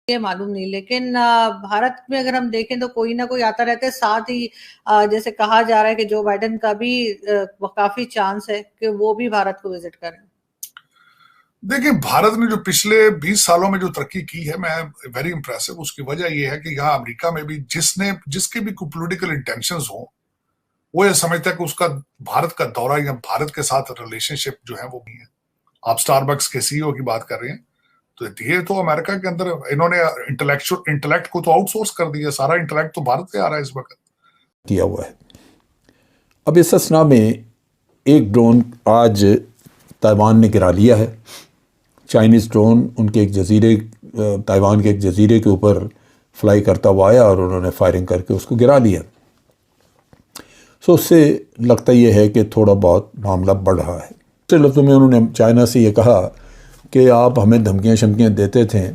ये मालूम नहीं, लेकिन भारत में अगर हम देखें तो कोई ना कोई आता रहता है। साथ ही जैसे कहा जा रहा है कि जो बाइडेन का भी काफी चांस है कि वो भी भारत को विजिट करें। देखिए, भारत ने जो पिछले 20 सालों में जो तरक्की की है, मैं वेरी इंप्रेसिव। उसकी वजह यह है कि यहाँ अमेरिका में भी जिसके भी कोई पॉलिटिकल इंटेंशंस हो, वो ये समझता है कि उसका भारत का दौरा या भारत के साथ रिलेशनशिप जो है वो भी है। आप स्टारबक्स के सीईओ की बात कर रहे हैं, तो ये तो अमेरिका के अंदर इन्होंने इंटेलेक्ट को तो आउटसोर्स कर दिया। सारा इंटेलेक्ट तो भारत से आ रहा है इस वक्त किया हुआ है। अब इस असना में एक ड्रोन आज ताइवान ने गिरा लिया है। चाइनीज़ ड्रोन उनके एक जजीरे, ताइवान के एक जजीरे के ऊपर फ्लाई करता हुआ आया और उन्होंने फायरिंग करके उसको गिरा लिया। सो उससे लगता यह है कि थोड़ा बहुत मामला बढ़ रहा है। दूसरे लफ्ज़ों में उन्होंने चाइना से ये कहा कि आप हमें धमकियाँ शमकियाँ देते थे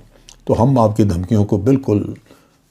तो हम आपकी धमकियों को बिल्कुल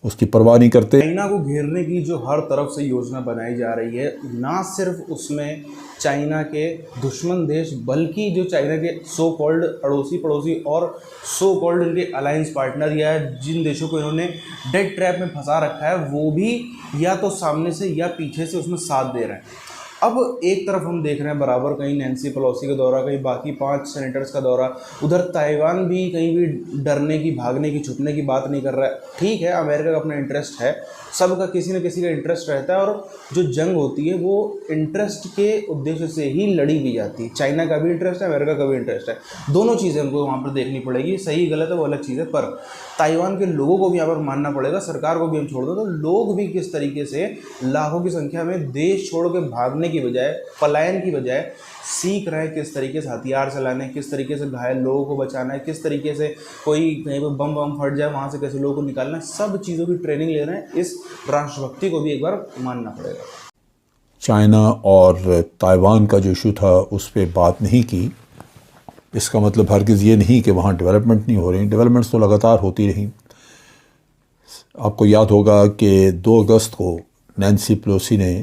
उसकी परवाह नहीं करते। चाइना को घेरने की जो हर तरफ से योजना बनाई जा रही है, ना सिर्फ उसमें चाइना के दुश्मन देश बल्कि जो चाइना के सो कॉल्ड अड़ोसी पड़ोसी और सो कॉल्ड इनके अलायंस पार्टनर या जिन देशों को इन्होंने डेड ट्रैप में फंसा रखा है, वो भी या तो सामने से या पीछे से उसमें साथ दे रहे हैं। अब एक तरफ हम देख रहे हैं बराबर कहीं नैन्सी पेलोसी का दौरा, कहीं बाकी 5 सेनेटर्स का दौरा, उधर ताइवान भी कहीं भी डरने की, भागने की, छुपने की बात नहीं कर रहा है। ठीक है, अमेरिका का अपना इंटरेस्ट है, सबका किसी न किसी का इंटरेस्ट रहता है, और जो जंग होती है वो इंटरेस्ट के उद्देश्य से ही लड़ी भी जाती है। चाइना का भी इंटरेस्ट है, अमेरिका का भी इंटरेस्ट है, दोनों चीज़ें हमको वहाँ पर देखनी पड़ेगी। सही गलत है वो अलग चीज़ है, पर ताइवान के लोगों को भी यहाँ पर मानना पड़ेगा। सरकार को भी हम छोड़ दो तो लोग भी किस तरीके से लाखों की संख्या में देश छोड़ के भागने की बजाय, पलायन की बजाय सीख रहे हैं किस तरीके से हथियार चलाने, किस तरीके से घायल लोगों को बचाना है, किस तरीके से कोई कहीं पर बम बम फट जाए वहाँ से कैसे लोगों को निकालना है, सब चीज़ों की ट्रेनिंग ले रहे हैं। इस राष्ट्रभक्ति को भी एक बार मानना पड़ेगा। चाइना और ताइवान का जो इशू था उस पर बात नहीं की, इसका मतलब हरगिज़ ये नहीं कि वहाँ डेवलपमेंट नहीं हो रही। डेवलपमेंट्स तो लगातार होती रही। आपको याद होगा कि 2 अगस्त को नैन्सी पेलोसी ने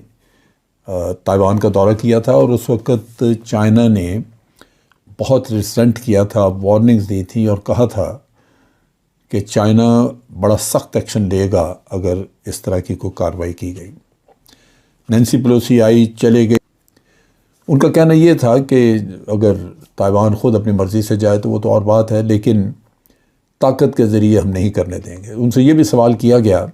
ताइवान का दौरा किया था और उस वक्त चाइना ने बहुत रिसेंट किया था, वार्निंग्स दी थी और कहा था कि चाइना बड़ा सख्त एक्शन लेगा अगर इस तरह की कोई कार्रवाई की गई। नैन्सी पेलोसी आई, चले गए। उनका कहना ये था कि अगर ताइवान ख़ुद अपनी मर्ज़ी से जाए तो वो तो और बात है, लेकिन ताकत के ज़रिए हम नहीं करने देंगे। उनसे ये भी सवाल किया गया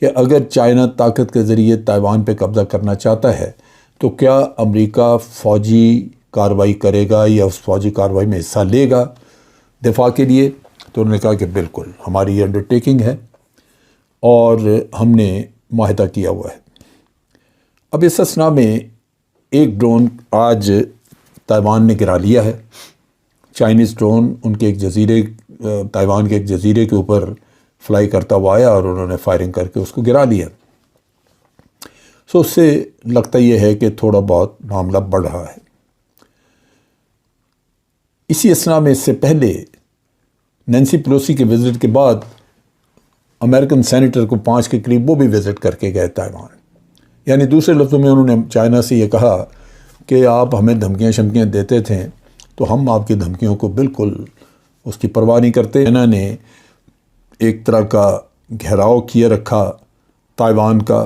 कि अगर चाइना ताकत के ज़रिए ताइवान पे कब्ज़ा करना चाहता है तो क्या अमेरिका फ़ौजी कार्रवाई करेगा या उस फ़ौजी कार्रवाई में हिस्सा लेगा दिफा के लिए। तो उन्होंने कहा कि बिल्कुल, हमारी ये अंडरटेकिंग है और हमने माहिदा किया हुआ है। अब इस असना में एक ड्रोन आज ताइवान ने गिरा लिया है। चाइनीज़ ड्रोन उनके एक जजीरे, ताइवान के एक जजीरे के ऊपर फ्लाई करता हुआ आया और उन्होंने फायरिंग करके उसको गिरा लिया। सो उससे लगता यह है कि थोड़ा बहुत मामला बढ़ रहा है। इसी असना में इससे पहले नैन्सी पेलोसी के विज़िट के बाद अमेरिकन सेनेटर को 5 के करीब वो भी विज़िट करके गए ताइवान। यानी दूसरे लफ्ज़ों में उन्होंने चाइना से ये कहा कि आप हमें धमकियाँ शमकियाँ देते थे तो हम आपकी धमकियों को बिल्कुल उसकी परवाह नहीं करते। चाइना ने एक तरह का घेराव किए रखा ताइवान का।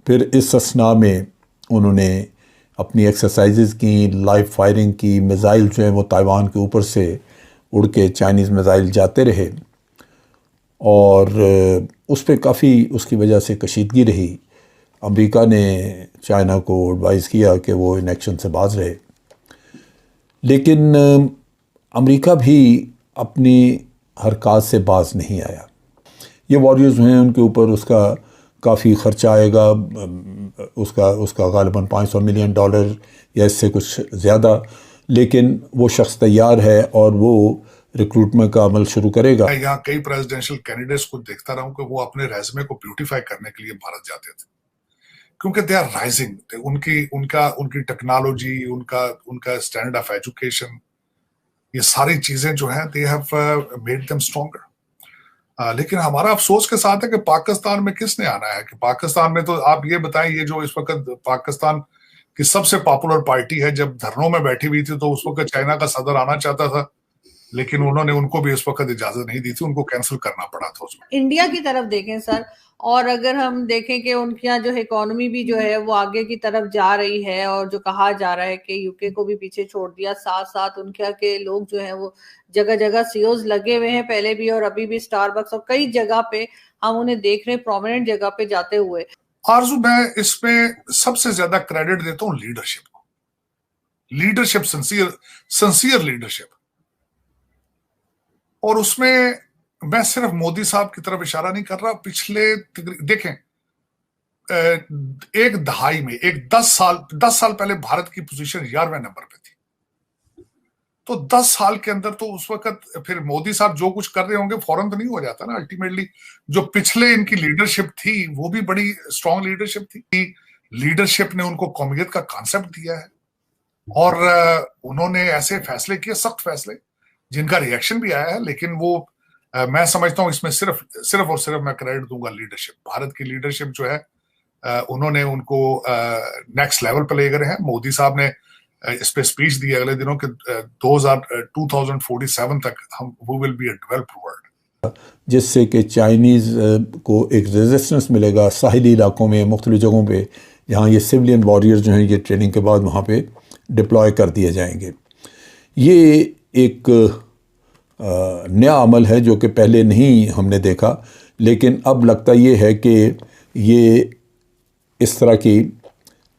फिर इस असना में उन्होंने अपनी एक्सरसाइजेज़ की, लाइव फायरिंग की, मिज़ाइल जो हैं वो ताइवान के ऊपर से उड़ के चाइनीज़ मिज़ाइल जाते रहे और उस पर काफ़ी उसकी वजह से कशीदगी रही। अमेरिका ने चाइना को एडवाइस किया कि वो इन एक्शन से बाज रहे, लेकिन अमेरिका भी अपनी हरकत से बाज नहीं आया। ये वॉरियर्स हैं, उनके ऊपर उसका काफ़ी ख़र्चा आएगा, उसका गालिबन $500 मिलियन या इससे कुछ ज़्यादा, लेकिन वो शख्स तैयार है और वो रिक्रूटमेंट का अमल शुरू करेगा। मैं यहाँ कई प्रेसिडेंशियल कैंडिडेट्स को देखता रहा हूँ कि वो अपने रेज़्यूमे को ब्यूटीफाई करने के लिए भारत जाते थे, क्योंकि दे आर राइजिंग। उनकी टेक्नोलॉजी, उनका स्टैंडर्ड ऑफ एजुकेशन, ये सारी चीजें जो हैं they have made them stronger. लेकिन हमारा अफसोस के साथ है कि पाकिस्तान में किसने आना है। कि पाकिस्तान में तो आप ये बताएं, ये जो इस वक्त पाकिस्तान की सबसे पॉपुलर पार्टी है, जब धरनों में बैठी हुई थी तो उस वक्त चाइना का सदर आना चाहता था लेकिन उन्होंने उनको भी इस वक्त इजाजत नहीं दी थी, उनको कैंसिल करना पड़ा था उसमें। इंडिया की तरफ देखें सर, और अगर हम देखें कि उनके यहाँ जो इकोनॉमी भी जो है वो आगे की तरफ जा रही है, और जो कहा जा रहा है कि यूके को भी पीछे छोड़ दिया, साथ साथ उनके यहाँ के लोग जो है वो जगह जगह सीईओज लगे हुए हैं, पहले भी और अभी भी स्टारबक्स और कई जगह पे हम उन्हें देख रहे हैं प्रोमिनेंट जगह पे जाते हुए। आरजू, मैं इसमें सबसे ज्यादा क्रेडिट देता हूँ लीडरशिप को, लीडरशिप, सिंसियर लीडरशिप। और उसमें मैं सिर्फ मोदी साहब की तरफ इशारा नहीं कर रहा, पिछले देखें एक दहाई में, 10 साल पहले भारत की पोजीशन 11वें नंबर पे थी। तो 10 साल के अंदर तो उस वक्त फिर मोदी साहब जो कुछ कर रहे होंगे फौरन तो नहीं हो जाता ना। अल्टीमेटली जो पिछले इनकी लीडरशिप थी वो भी बड़ी स्ट्रांग लीडरशिप थी। लीडरशिप ने उनको कौमियत का कॉन्सेप्ट दिया है, और उन्होंने ऐसे फैसले किए, सख्त फैसले, जिनका रिएक्शन भी आया है। लेकिन वो मैं समझता हूं इसमें सिर्फ और सिर्फ मैं क्रेडिट दूंगा लीडरशिप, भारत की लीडरशिप जो है, उन्होंने उनको नेक्स्ट लेवल पर ले गए हैं। मोदी साहब ने इस पे स्पीच दी अगले दिनों के 2047 तक हम we will be a developed world, जिससे कि चाइनीज़ को एक रेजिस्टेंस मिलेगा साहिली इलाकों में, मुख्तलिफ जगहों पे जहाँ ये सिविलियन वॉरियर्स जो हैं ये ट्रेनिंग के बाद वहाँ पे डिप्लॉय कर दिए जाएंगे। ये एक नया अमल है जो कि पहले नहीं हमने देखा, लेकिन अब लगता ये है कि ये इस तरह की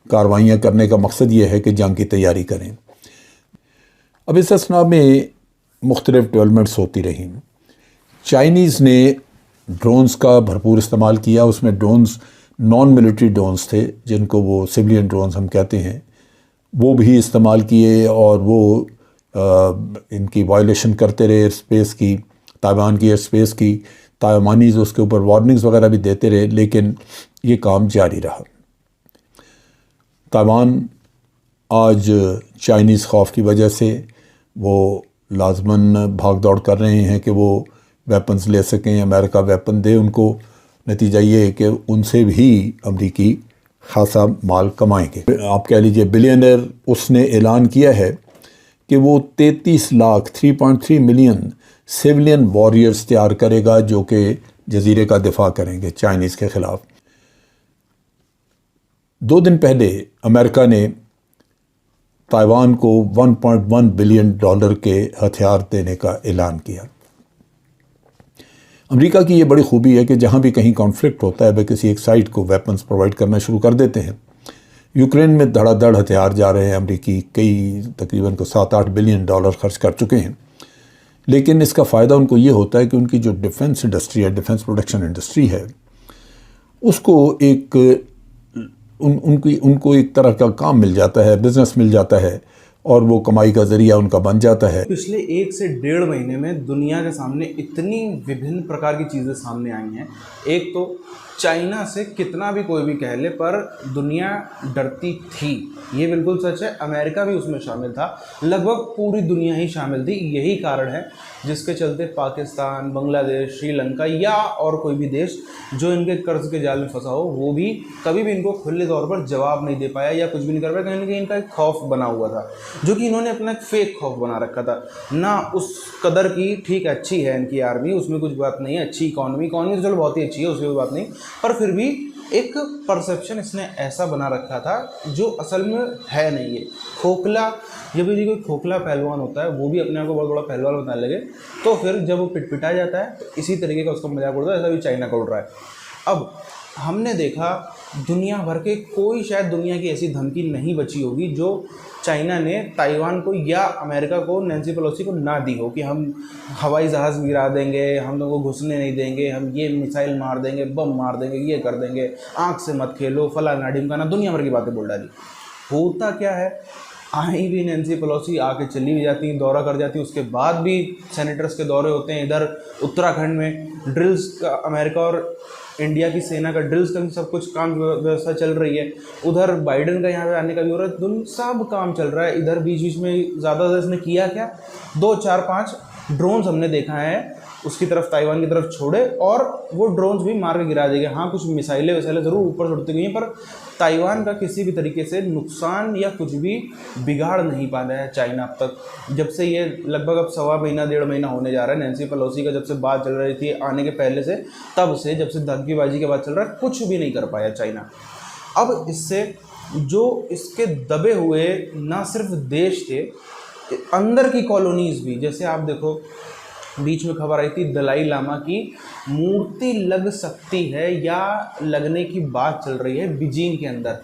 कार्रवाइयाँ करने का मकसद ये है कि जंग की तैयारी करें। अब इस असना में मुख्तलिफ डेवलपमेंट्स होती रहीं। चाइनीज़ ने ड्रोन्स का भरपूर इस्तेमाल किया, उसमें ड्रोन्स नॉन मिलिट्री ड्रोन्स थे जिनको वो सिविलियन ड्रोन्स हम कहते हैं, वो भी इस्तेमाल किए, और वो इनकी वायलेशन करते रहे एयर स्पेस की, ताइवान की एयर स्पेस की। ताइवानीज़ उसके ऊपर वार्निंग्स वगैरह भी देते रहे, लेकिन ये काम जारी रहा। ताइवान आज चाइनीज़ खौफ की वजह से वो लाजमन भाग दौड़ कर रहे हैं कि वो वेपन्स ले सकें, अमेरिका वेपन दे उनको। नतीजा ये है कि उनसे भी अमरीकी खासा माल कमाएंगे। आप कह लीजिए बिलियनर, उसने ऐलान किया है कि वो 33 लाख 3.3 मिलियन सिविलियन वॉरियर्स तैयार करेगा जो कि जजीरे का दिफा करेंगे चाइनीज़ के ख़िलाफ़। 2 दिन पहले अमेरिका ने ताइवान को $1.1 बिलियन के हथियार देने का ऐलान किया। अमेरिका की ये बड़ी खूबी है कि जहाँ भी कहीं कॉन्फ्लिक्ट होता है वे किसी एक साइड को वेपन्स प्रोवाइड करना शुरू कर देते हैं। यूक्रेन में धड़ाधड़ हथियार जा रहे हैं, अमेरिकी कई तकरीबन को $7-8 बिलियन खर्च कर चुके हैं। लेकिन इसका फ़ायदा उनको ये होता है कि उनकी जो डिफेंस इंडस्ट्री है, डिफेंस प्रोडक्शन इंडस्ट्री है, उसको उनको एक तरह का काम मिल जाता है, बिजनेस मिल जाता है, और वो कमाई का ज़रिया उनका बन जाता है। पिछले 1 से 1.5 महीने में दुनिया के सामने इतनी विभिन्न प्रकार की चीज़ें सामने आई हैं। एक तो चाइना से कितना भी कोई भी कह ले, पर दुनिया डरती थी, ये बिल्कुल सच है। अमेरिका भी उसमें शामिल था, लगभग पूरी दुनिया ही शामिल थी। यही कारण है जिसके चलते पाकिस्तान, बांग्लादेश, श्रीलंका या और कोई भी देश जो इनके कर्ज के जाल में फंसा हो, वो भी कभी भी इनको खुले तौर पर जवाब नहीं दे पाया या कुछ भी नहीं कर पाया। कहीं ना कहीं इनका एक खौफ बना हुआ था, जो कि इन्होंने अपना एक फेक खौफ बना रखा था ना। उस कदर की ठीक अच्छी है इनकी आर्मी, उसमें कुछ बात नहीं है, अच्छी इकॉनमी तो चलो बहुत ही अच्छी है, उसमें कोई बात नहीं, पर फिर भी एक परसेप्शन इसने ऐसा बना रखा था जो असल में है नहीं है। खोखला, जब भी कोई खोखला पहलवान होता है वो भी अपने आप को बहुत बड़ा पहलवान बताने लगे, तो फिर जब वो पिटपिटा जाता है तो इसी तरीके का उसका मजाक उड़ता है। ऐसा भी चाइना का उड़ रहा है। अब हमने देखा दुनिया भर के कोई, शायद दुनिया की ऐसी धमकी नहीं बची होगी जो चाइना ने ताइवान को या अमेरिका को, नैन्सी पेलोसी को ना दी हो, कि हम हवाई जहाज़ गिरा देंगे, हम लोगों को घुसने नहीं देंगे, हम ये मिसाइल मार देंगे, बम मार देंगे, ये कर देंगे, आँख से मत खेलो, फलाना ढिमकाना, दुनिया भर की बातें बोल डाली। होता क्या है, आई भी नैन्सी पेलोसी आके चली भी जाती, दौरा कर जाती, उसके बाद भी सेनेटर्स के दौरे होते हैं। इधर उत्तराखंड में ड्रिल्स का, अमेरिका और इंडिया की सेना का ड्रिल्स का भी सब कुछ काम व्यवस्था चल रही है। उधर बाइडन का यहाँ पे आने का भी हो रहा है, सब काम चल रहा है। इधर बीच बीच में ज़्यादा इसने किया क्या, 2, 4, 5 ड्रोन्स हमने देखा है उसकी तरफ, ताइवान की तरफ छोड़े और वो ड्रोन्स भी मार के गिरा देंगे। हाँ, कुछ मिसाइलें वैसाइलें ज़रूर ऊपर से उड़ती गई हैं, पर ताइवान का किसी भी तरीके से नुकसान या कुछ भी बिगाड़ नहीं पा रहा है चाइना अब तक। जब से ये लगभग अब 1.25 महीना होने जा रहा है, नैन्सी पेलोसी का जब से बात चल रही थी आने के पहले से, तब से जब से धक्केबाजी के बाद चल रहा है, कुछ भी नहीं कर पाया चाइना। अब इससे जो इसके दबे हुए ना सिर्फ देश थे, अंदर की कॉलोनीज़ भी, जैसे आप देखो बीच में खबर आई थी दलाई लामा की मूर्ति लग सकती है या लगने की बात चल रही है बीजिंग के अंदर।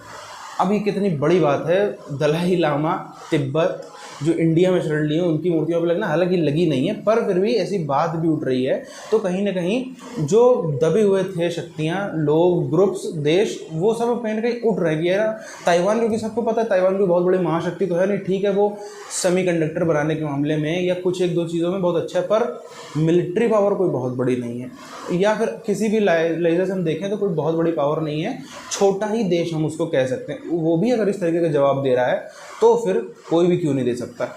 अब ये कितनी बड़ी बात है, दलाई लामा तिब्बत जो इंडिया में शरण लिए उनकी मूर्तियों पर लगना, हालांकि लगी नहीं है, पर फिर भी ऐसी बात भी उठ रही है। तो कहीं ना कहीं जो दबे हुए थे शक्तियाँ, लोग, ग्रुप्स, देश, वो सब कहीं ना कहीं उठ रहे हैं कि यार ताइवान, क्योंकि सबको पता है ताइवान की बहुत बड़ी महाशक्ति तो है नहीं, ठीक है वो सेमीकंडक्टर बनाने के मामले में या कुछ एक दो चीज़ों में बहुत अच्छा है, पर मिलिट्री पावर कोई बहुत बड़ी नहीं है, या फिर किसी भी लहजे से हम देखें तो कोई बहुत बड़ी पावर नहीं है, छोटा ही देश हम उसको कह सकते हैं। वो भी अगर इस तरीके का जवाब दे रहा है तो फिर कोई भी क्यों नहीं दे सकता।